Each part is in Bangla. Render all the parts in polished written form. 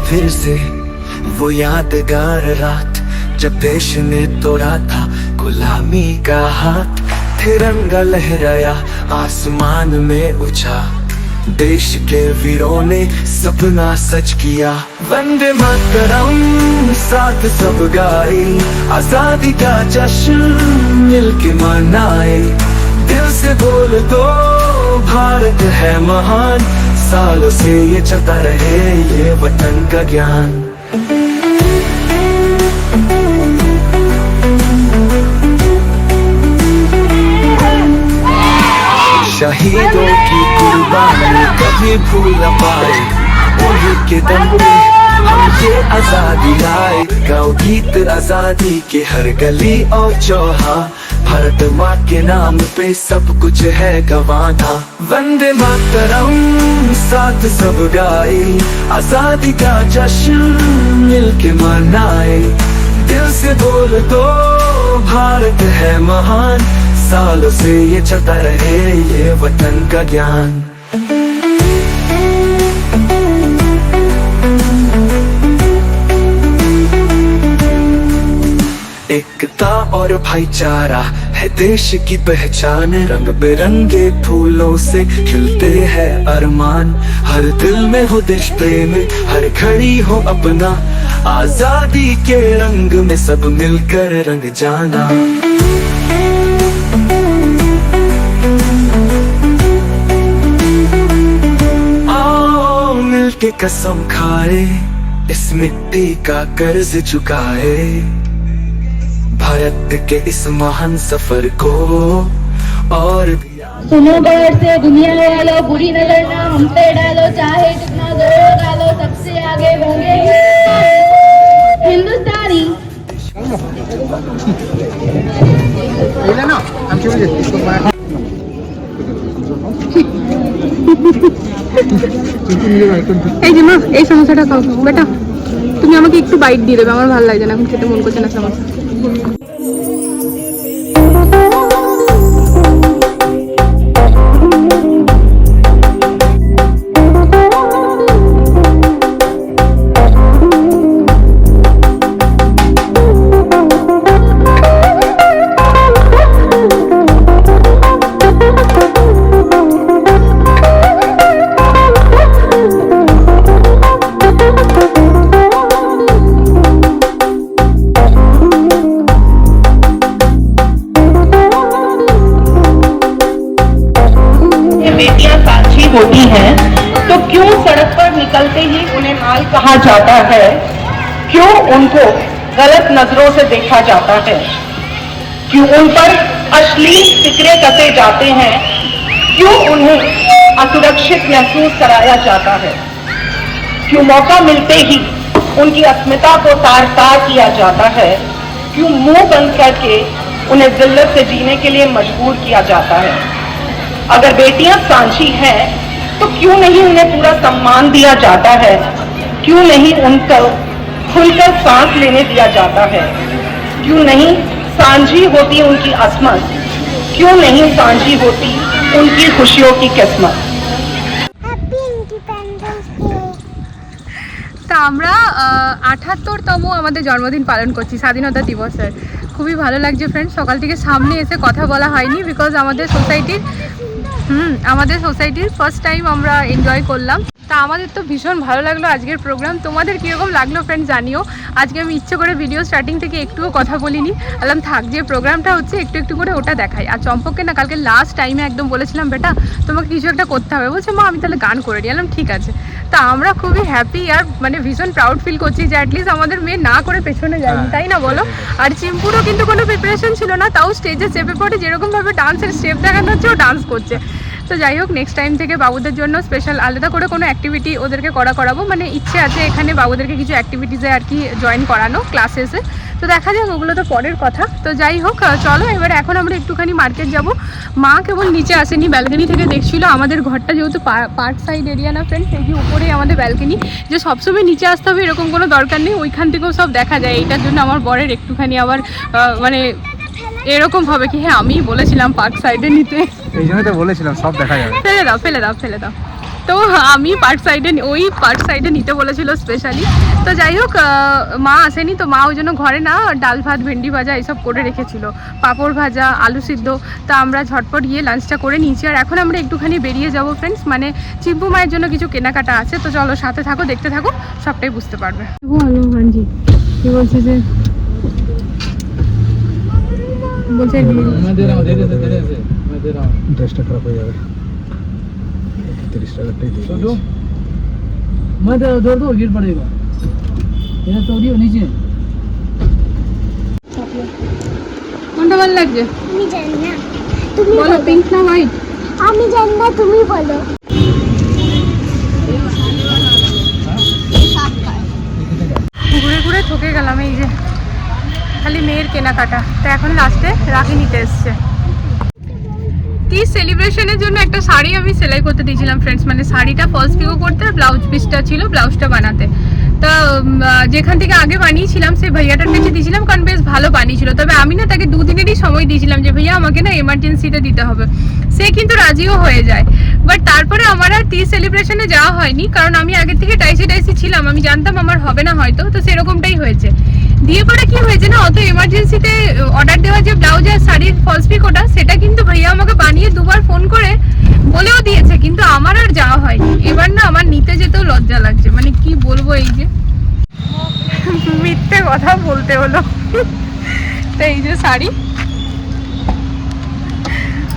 फिर से वो यादगार रात जब देश ने तोड़ा था गुलामी का हाथ। तिरंगा लहराया आसमान में ऊंचा, देश के वीरों ने सपना सच किया। वंदे मातरम साथ सब गाए, आजादी का जश्न मिलके मनाए। दिल से बोल दो भारत है महान, सालों से ये चलता रहे ये वतन का ज्ञान। शहीदों की कुर्बानी कभी भूल न पाए, उन्हीं के दम पे हम ये आजादी लाए। गाओ गीत आजादी के हर गली और चौहा, भारत माँ के नाम पे सब कुछ है गवाना। वंदे मातरम साथ सब गाए, आजादी का जश्न मिलके मनाए। दिल से बोल दो भारत है महान, सालों से ये चलता रहे ये वतन का ज्ञान। एकता और भाईचारा है देश की पहचान, रंग बिरंगे फूलों से खिलते हैं अरमान। हर दिल में हो देश प्रेम, हर घड़ी हो अपना, आजादी के रंग में सब मिलकर रंग जाना। के कसम खाए, इस मिट्टी का कर्ज चुकाए, भारत के इस महान सफर को और सुनो गौर से दुनिया वालों, बुरी नजर ना हम पे डालो, चाहे जितना जोर डालो सबसे आगे होंगे हिंदुस्तानी। এই যে মা, এই সমস্যাটা খাও বেটা, তুমি আমাকে একটু বাইট দিয়ে দেবে, আমার ভালো লাগছে না এখন, খেতে মন করছে না সমস্যা। होती हैं तो क्यों सड़क पर निकलते ही उन्हें माल कहा जाता है, क्यों उनको गलत नजरों से देखा जाता है, क्यों उन पर अश्लील फिक्रे कसे जाते हैं, क्यों उन्हें असुरक्षित महसूस कराया जाता है, क्यों मौका मिलते ही उनकी अस्मिता को तार तार किया जाता है, क्यों मुंह बंद करके उन्हें जिल्लत से जीने के लिए मजबूर किया जाता है। अगर बेटियां सांझी हैं तो क्यों नहीं उन्हें पूरा सम्मान दिया जाता है, क्यों नहीं उनको खुलकर सांस लेने दिया जाता है, क्यों नहीं सांझी होती उनकी असमत, क्यों नहीं सांझी होती उनकी खुशियों की किस्मत। তা আমরা ৭৮তম আমাদের জন্মদিন পালন করছি স্বাধীনতা দিবসের। খুবই ভালো লাগছে ফ্রেন্ড, সকাল থেকে সামনে এসে কথা বলা হয়নি বিকজ আমাদের সোসাইটির ফার্স্ট টাইম আমরা এনজয় করলাম। তা আমাদের তো ভীষণ ভালো লাগলো আজকের প্রোগ্রাম। তোমাদের কীরকম লাগলো ফ্রেন্ড জানিও। আজকে আমি ইচ্ছে করে ভিডিও স্টার্টিং থেকে একটুও কথা বলিনি, বললাম থাক যে প্রোগ্রামটা হচ্ছে একটু একটু করে ওটা দেখাই। আর চম্পককে না কালকে লাস্ট টাইমে একদম বলেছিলাম বেটা তোমাকে কিছু একটা করতে হবে, বলছে মা আমি তাহলে গান করে নিই। বললাম ঠিক আছে। তা আমরা খুবই হ্যাপি আর মানে ভীষণ প্রাউড ফিল করছি যে অ্যাটলিস্ট আমাদের মেয়ে না করে পেছনে যায়নি, তাই না বলো। আর চিম্পুরও কিন্তু কোনো প্রিপারেশন ছিল না, তাও স্টেজে চেপে পড়ে যেরকমভাবে ডান্সের স্টেপ দেখানো হচ্ছে ও ডান্স করছে। তো যাই হোক নেক্সট টাইম থেকে বাবুদের জন্য স্পেশাল আলাদা করে কোনো অ্যাক্টিভিটি ওদেরকে করাবো, মানে ইচ্ছে আছে এখানে বাবুদেরকে কিছু অ্যাক্টিভিটিসে আর কি জয়েন করানো ক্লাসেসে। তো দেখা যাক, ওগুলো তো পরের কথা। তো যাই হোক চলো এবার এখন আমরা একটুখানি মার্কেট যাব। মা কেবল নিচে আসেনি, ব্যালকনি থেকে দেখছিল আমাদের ঘরটা যেহেতু পার্ক সাইড এরিয়া না ফ্রেন্ড, সেই যে উপরেই আমাদের ব্যালকনি, যে সবসময় নিচে আসতে হবে এরকম কোনো দরকার নেই, ওইখান থেকেও সব দেখা যায়। এইটার জন্য আমার বরের একটুখানি আবার মানে এরকম হবে কি হ্যাঁ আমি বলেছিলাম পার্ক সাইডে নিতে, এই জন্য তো বলেছিলাম সব দেখা যাবে। ফেলে দাও। তো আমি পার্ট সাইডে নিতে বলেছিল স্পেশালি। তো যাই হোক, মা আসেনি, তো মা ওই জন্য ঘরে না ডাল ভাত ভেন্ডি ভাজা এইসব করে রেখেছিল, পাঁপড় ভাজা আলু সিদ্ধ। তো আমরা ঝটপট গিয়ে লাঞ্চটা করে নিয়েছি। আর এখন আমরা একটুখানি বেরিয়ে যাব ফ্রেন্ডস, মানে চিম্পু মায়ের জন্য কিছু কেনাকাটা আছে। তো চলো সাথে থাকো, দেখতে থাকো, সবটাই বুঝতে পারবে। বলো হানজি কি বলছে যে বলছে ড্রেসটা খারাপ হয়ে যাবে, 30 টাকাটাই দিয়ে দিচ্ছি। मत जोड़ दो गिर पड़ेगा ये तो दियो नीचे কোনটা ভালো লাগছে? আমি জানি না, তুমি বলো পিঙ্ক না হোয়াইট? আমি জানি না, তুমি বলো। ঘুরে ঘুরে ঠকে গেলাম, এই যে খালি মেয়ের কেনাকাটা। তো এখন লাস্টে রাখি নিতে এসছে। 30 সেলিব্রেশনের জন্য একটা শাড়ি আমি সেলাই করতে দিয়েছিলাম ফ্রেন্ডস, মানে শাড়িটা ফলস পিকো করতে, ব্লাউজ পিসটা ছিল ব্লাউজটা বানাতে। তো যেখান থেকে আগে বানিয়েছিলাম সেই ভাইয়াটার কাছে দিয়েছিলাম, কারণ বেশ ভালো বানিয়েছিল। তবে আমি না তাকে 2 দিনেরই সময় দিয়েছিলাম যে ভাইয়া আমাকে না এমার্জেন্সিতে দিতে হবে। সে কিন্তু রাজিও হয়ে যায়। বাট তারপরে আমার আর 30 সেলিব্রেশনে যাওয়া হয়নি, কারণ আমি আগে থেকে টাইসি ছিলাম, আমি জানতাম আমার হবে না হয়তো, তো সেরকমটাই হয়েছে। দিয়ে পরে কি হয়েছে না, অত এমার্জেন্সিতে অর্ডার দেওয়া যে ব্লাউজ আর শাড়ির ফলস পিকোটা, সেটা কিন্তু ভাইয়া আমাকে বানিয়ে 2বার ফোন করে বলেও দিয়েছে, কিন্তু আমার আর যাওয়া হয়নি। এবার না আমার নিতে যেতেও লজ্জা লাগছে, মানে কি বলবো, এই যে মিথ্যে কথা বলতে হলো। তো এই যে শাড়ি,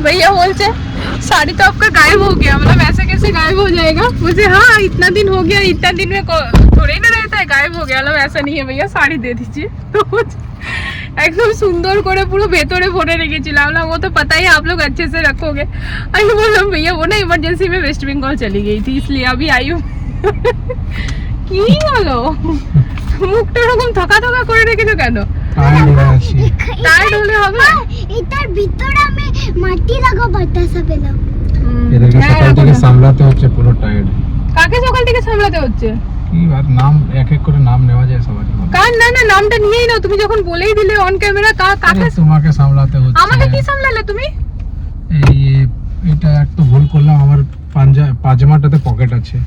भैया बोलते साड़ी तो आपका गायब हो गया। मतलब ऐसे कैसे गायब हो जाएगा? मुझे हाँ इतना दिन हो गया, इतना दिन में थोड़े ना रहता है गायब हो गया। मतलब ऐसा नहीं है भैया, साड़ी दे दीजिए। तो एकदम सुंदर করে পুরো ভেতরে ভরে রেখেছিলাম না, वो तो पता ही आप लोग अच्छे से रखोगे। আমি বললাম भैया वो ना इमरजेंसी में वेस्ट बंगाल चली गई थी, इसलिए अभी आई हूँ। কি হলো, মুখটা এরকম থকা থকা করে রেখেছো কেন? টায়ার্ড হলে হবে। এটার ভিতরে আমি মাটি লাগা বাতাসা পেলাম। এদেরকে সকাল থেকে সামলাতে হচ্ছে, পুরো টায়ার্ড। কাকে সকাল থেকে সামলাতে হচ্ছে? কি আর নাম এক এক করে নাম নেওয়া যায় সবার। কার? না না, নামটা নিয়েই নাও, তুমি যখন বলেই দিলে অন ক্যামেরা। কাকে তোমাকে সামলাতে হচ্ছে। আমাকে কি সামলালে তুমি? এটা একটু ভুল করলাম, আমার পাজামাটাতে পকেট আছে,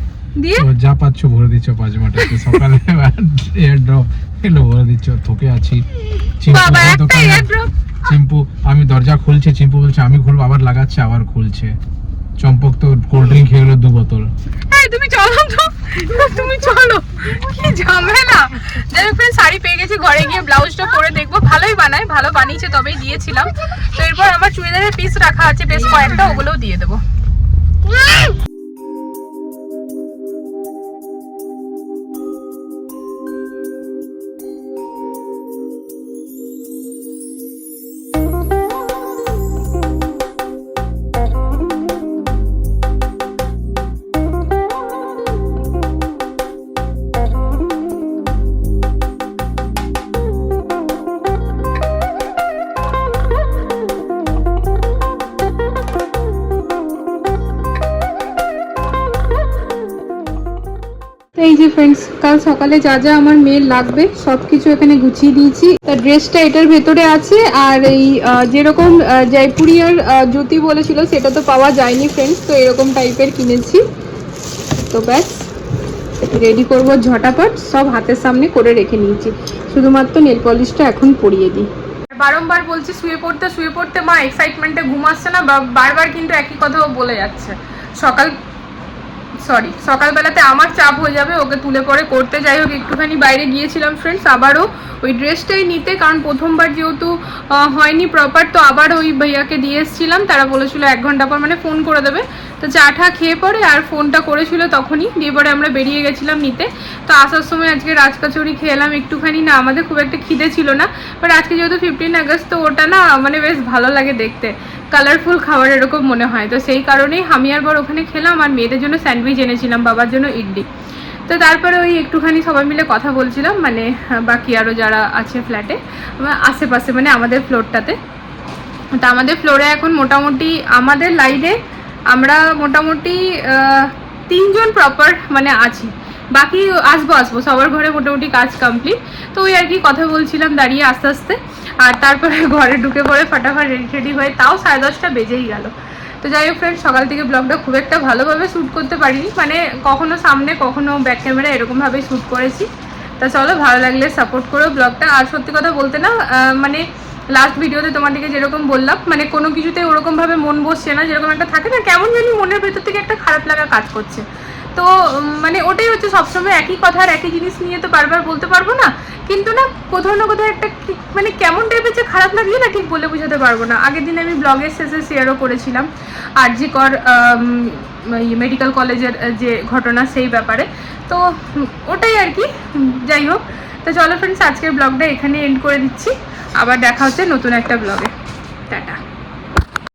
দিয়ে তো যা পাচ্ছ ভরে দিচ্ছ পাজামাটাতে। সকালে এয়ার ড্রপ এলো ভরে দিচ্ছ, থকে আছি। বাবা একটা এয়ার ড্রপ। চিম্পু আমি দরজা খুলছে, চিম্পু বলছে আমি খুলবো, আবার লাগাচ্ছে আবার খুলছে। চম্পক তো কোল্ড ড্রিঙ্ক খেয়ে গেলো 2 বোতল। এই তুমি চলো তো, তুমি চলো, কি ঝামেলা। যাই হোক শাড়ি পেয়ে গেছি, ঘরে গিয়ে ব্লাউজটা পরে দেখবো। ভালোই বানায়, ভালো বানিয়েছে, তবেই দিয়েছিলাম। তো এরপর আমার চুড়িদারের পিস রাখা আছে বেশ কয়েকটা, ওগুলোও দিয়ে দেবো। এই যে ফ্রেন্ডস, কাল সকালে যা যা আমার মেয়ের লাগবে সব কিছু এখানে গুছিয়ে দিয়েছি। তার ড্রেসটা এটার ভেতরে আছে, আর এই যেরকম জয়পুরি আর জ্যোতি বলেছিল সেটা তো পাওয়া যায়নি ফ্রেন্ডস, তো এরকম টাইপের কিনেছি। তো ব্যাস রেডি করবো ঝটাপট, সব হাতের সামনে করে রেখে নিয়েছি, শুধুমাত্র নেল পলিশটা এখন পরিয়ে দিই। বারংবার বলছি শুয়ে পড়তে, মা এক্সাইটমেন্টে ঘুম আসছে না, বারবার কিন্তু একই কথাও বলে যাচ্ছে। সকালবেলাতে আমার চাপ হয়ে যাবে, ওকে তুলে পরে করতে। যাই হোক একটুখানি বাইরে গিয়েছিলাম ফ্রেন্ডস, আবারও ওই ড্রেসটাই নিতে, কারণ প্রথমবার যেহেতু হয়নি প্রপার, তো আবার ওই ভাইয়াকে দিয়ে এসেছিলাম। তারা বলেছিল 1 ঘন্টা পর মানে ফোন করে দেবে। তো চা ঠা খেয়ে পরে আর ফোনটা করেছিল তখনই, দিয়ে পরে আমরা বেরিয়ে গেছিলাম নিতে। তো আসার সময় আজকে রাজকচুরি খেলাম একটুখানি, না আমাদের খুব একটা খিদে ছিল না, বাট আজকে যেহেতু 15 আগস্ট, তো ওটা না মানে বেশ ভালো লাগে দেখতে, কালারফুল খাবার এরকম মনে হয়। তো সেই কারণেই আমি আর বর ওখানে খেলাম, আর মেয়েদের জন্য স্যান্ডউইচ এনেছিলাম, বাবার জন্য ইডলি। তো তারপরে ওই একটুখানি সবাই মিলে কথা বলছিলাম, মানে বাকি আরও যারা আছে ফ্ল্যাটে আশেপাশে, মানে আমাদের ফ্লোরটাতে। তো আমাদের ফ্লোরে এখন মোটামুটি আমাদের লাইনে আমরা মোটামুটি 3 জন প্রপার মানে আছি, বাকি আসবো সবার ঘরে মোটামুটি কাজ কমপ্লিট। তো ওই আর কি কথা বলছিলাম দাঁড়িয়ে আস্তে। আর তারপরে ঘরে ঢুকে পড়ে ফটাফট রেডি হয়ে, তাও 10:30 বেজেই গেল। তো যাই হোক ফ্রেন্ড, সকাল থেকে ব্লগটা খুব একটা ভালোভাবে শ্যুট করতে পারিনি, মানে কখনো সামনে কখনো ব্যাক ক্যামেরা এরকমভাবে শ্যুট করেছি। তা চলো, ভালো লাগলে সাপোর্ট করো ব্লগটা। আর সত্যি কথা বলতে না, মানে লাস্ট ভিডিওতে তোমাদেরকে যেরকম বললাম, মানে কোনো কিছুতে ওরকমভাবে মন বসছে না, যেরকম একটা থাকে না, কেমন জানি মনের ভেতর থেকে একটা খারাপ লাগা কাজ করছে। তো মানে ওটাই হচ্ছে, সবসময় একই কথা আর একই জিনিস নিয়ে তো বারবার বলতে পারবো না, কিন্তু না কোথাও না কোথাও একটা মানে কেমন টাইপের যে খারাপ লাগছে না, ঠিক বলে বোঝাতে পারবো না। আগের দিন আমি ব্লগের শেষে শেয়ারও করেছিলাম RG কর মেডিকেল কলেজের যে ঘটনা, সেই ব্যাপারে। তো ওটাই আর কি। যাই হোক, তো চলো ফ্রেন্ডস, আজকের ব্লগটা এখানে এন্ড করে দিচ্ছি। আবার দেখা হচ্ছে নতুন একটা ব্লগে। টাটা।